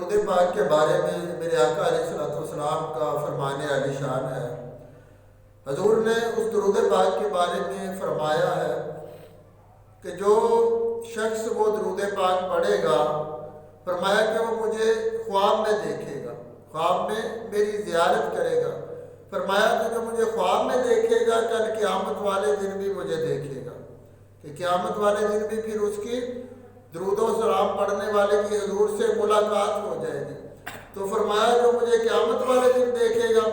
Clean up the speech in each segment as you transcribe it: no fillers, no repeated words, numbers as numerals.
درود پاک کے بارے میں میرے آقا علیہ الصلوۃ والسلام کا فرمان عالی شان ہے۔ حضور نے اس درود پاک کے بارے میں فرمایا ہے کہ جو شخص وہ درود پاک پڑھے گا، فرمایا کہ وہ مجھے خواب میں دیکھے گا، خواب میں میری زیارت کرے گا۔ فرمایا کہ جو مجھے خواب میں دیکھے گا کل قیامت والے دن بھی مجھے دیکھے گا، کہ قیامت والے دن بھی پھر اس کی درود و سلام پڑھنے والے کی حضور سے ملاقات ہو جائے گی۔ تو فرمایا جو مجھے قیامت والے دن دیکھے گا،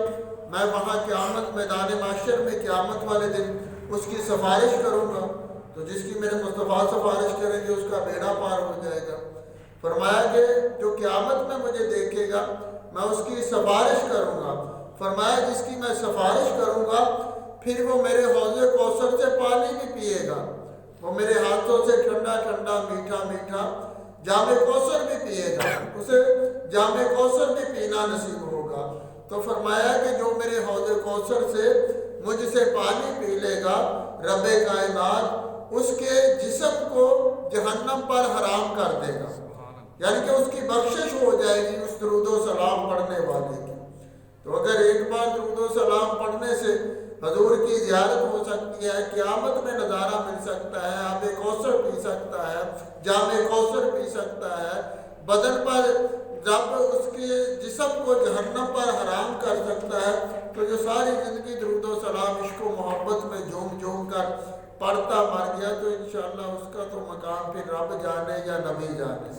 میں وہاں قیامت میدان محشر میں قیامت والے دن اس کی سفارش کروں گا، تو جس کی میرے مصطفیٰ سفارش کریں گے اس کا بیڑا پار ہو جائے گا۔ فرمایا کہ جو قیامت میں مجھے دیکھے گا میں اس کی سفارش کروں گا۔ فرمایا جس کی میں سفارش کروں گا پھر وہ میرے حوض کوثر سے پانی بھی پیے گا، وہ میرے ہاتھوں سے ٹھنڈا ٹھنڈا میٹھا میٹھا جام کوثر بھی پیے گا، اسے جام کوثر بھی پینا نصیب ہوگا۔ تو فرمایا کہ جو میرے حوض کوثر سے مجھ سے پانی پی لے گا، رب کائنات اس کے جسم کو جہنم پر حرام کر دے گا، یعنی کہ اس کی بخشش ہو جائے گی اس درود و سلام پڑھنے والے کی۔ تو اگر ایک بار درود و سلام پڑھنے سے حضور کی زیارت ہو سکتی ہے، قیامت میں نظارہ مل سکتا ہے، آب کوثر پی سکتا ہے، جام کوثر پی سکتا ہے، بدن پر رب اس کے جسم کو جہنم پر حرام کر سکتا ہے، تو جو ساری زندگی درود و سلام عشق و محبت میں جھوم جھوم کر پڑھتا مر گیا تو انشاءاللہ اس کا تو مقام پھر رب جانے یا نبی جانے۔